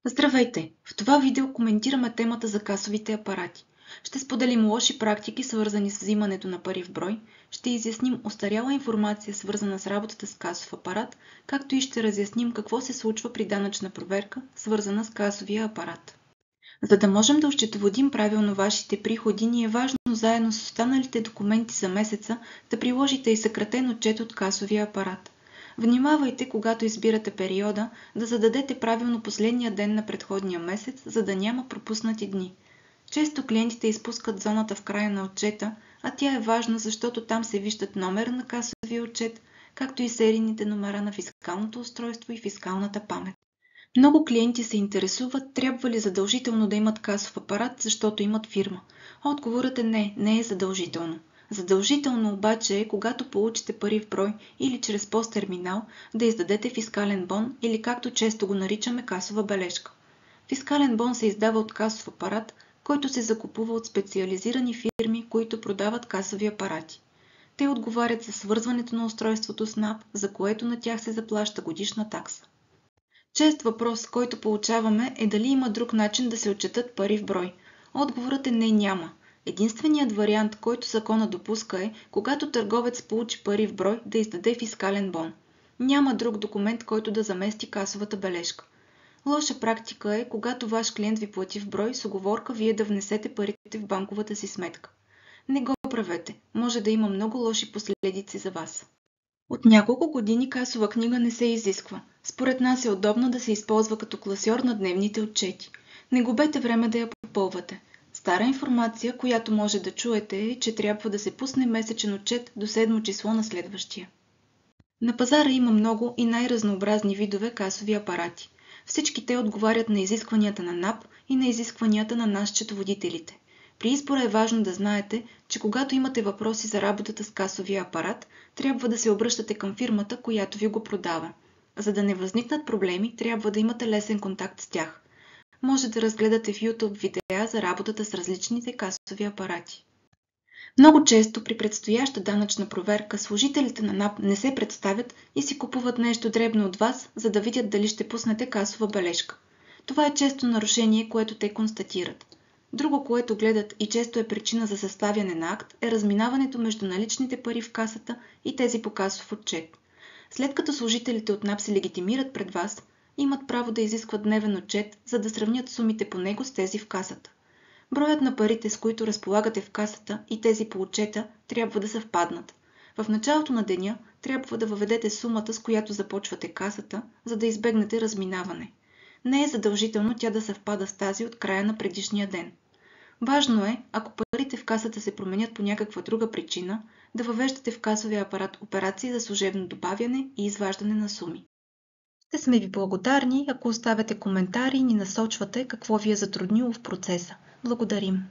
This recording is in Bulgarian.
Здравейте! В това видео коментираме темата за касовите апарати. Ще споделим лоши практики, свързани с взимането на пари в брой, ще изясним остаряла информация, свързана с работата с касов апарат, както и ще разясним какво се случва при данъчна проверка, свързана с касовия апарат. За да можем да осчетоводим правилно вашите приходи, ни е важно заедно с останалите документи за месеца да приложите и съкратен отчет от касовия апарат. Внимавайте, когато избирате периода, да зададете правилно последния ден на предходния месец, за да няма пропуснати дни. Често клиентите изпускат зоната в края на отчета, а тя е важна, защото там се виждат номера на касовия отчет, както и серийните номера на фискалното устройство и фискалната памет. Много клиенти се интересуват, трябва ли задължително да имат касов апарат, защото имат фирма. Отговорът е не, не е задължително. Задължително обаче е, когато получите пари в брой или чрез POS-терминал, да издадете фискален бон или както често го наричаме касова бележка. Фискален бон се издава от касов апарат, който се закупува от специализирани фирми, които продават касови апарати. Те отговарят за свързването на устройството с НАП, за което на тях се заплаща годишна такса. Чест въпрос, който получаваме, е дали има друг начин да се отчетат пари в брой. Отговорът е не, няма. Единственият вариант, който закона допуска е, когато търговец получи пари в брой, да издаде фискален бон. Няма друг документ, който да замести касовата бележка. Лоша практика е, когато ваш клиент ви плати в брой с уговорка вие да внесете парите в банковата си сметка. Не го правете, може да има много лоши последици за вас. От няколко години касова книга не се изисква. Според нас е удобно да се използва като класьор на дневните отчети. Не губете време да я попълвате. Стара информация, която може да чуете е, че трябва да се пусне месечен отчет до 7 число на следващия. На пазара има много и най-разнообразни видове касови апарати. Всички те отговарят на изискванията на НАП и на изискванията на нас счетоводителите. При избора е важно да знаете, че когато имате въпроси за работата с касовия апарат, трябва да се обръщате към фирмата, която ви го продава. За да не възникнат проблеми, трябва да имате лесен контакт с тях. Може да разгледате в YouTube видеа за работата с различните касови апарати. Много често при предстояща данъчна проверка служителите на НАП не се представят и си купуват нещо дребно от вас, за да видят дали ще пуснете касова бележка. Това е често нарушение, което те констатират. Друго, което гледат и често е причина за съставяне на акт, е разминаването между наличните пари в касата и тези по касов отчет. След като служителите от НАП се легитимират пред вас, имат право да изискват дневен отчет, за да сравнят сумите по него с тези в касата. Броят на парите, с които разполагате в касата и тези по отчета, трябва да съвпаднат. В началото на деня трябва да въведете сумата, с която започвате касата, за да избегнете разминаване. Не е задължително тя да съвпада с тази от края на предишния ден. Важно е, ако парите в касата се променят по някаква друга причина, да въвеждате в касовия апарат операции за служебно добавяне и изваждане на суми. Ще сме ви благодарни, ако оставяте коментари и ни насочвате какво ви е затруднило в процеса. Благодарим!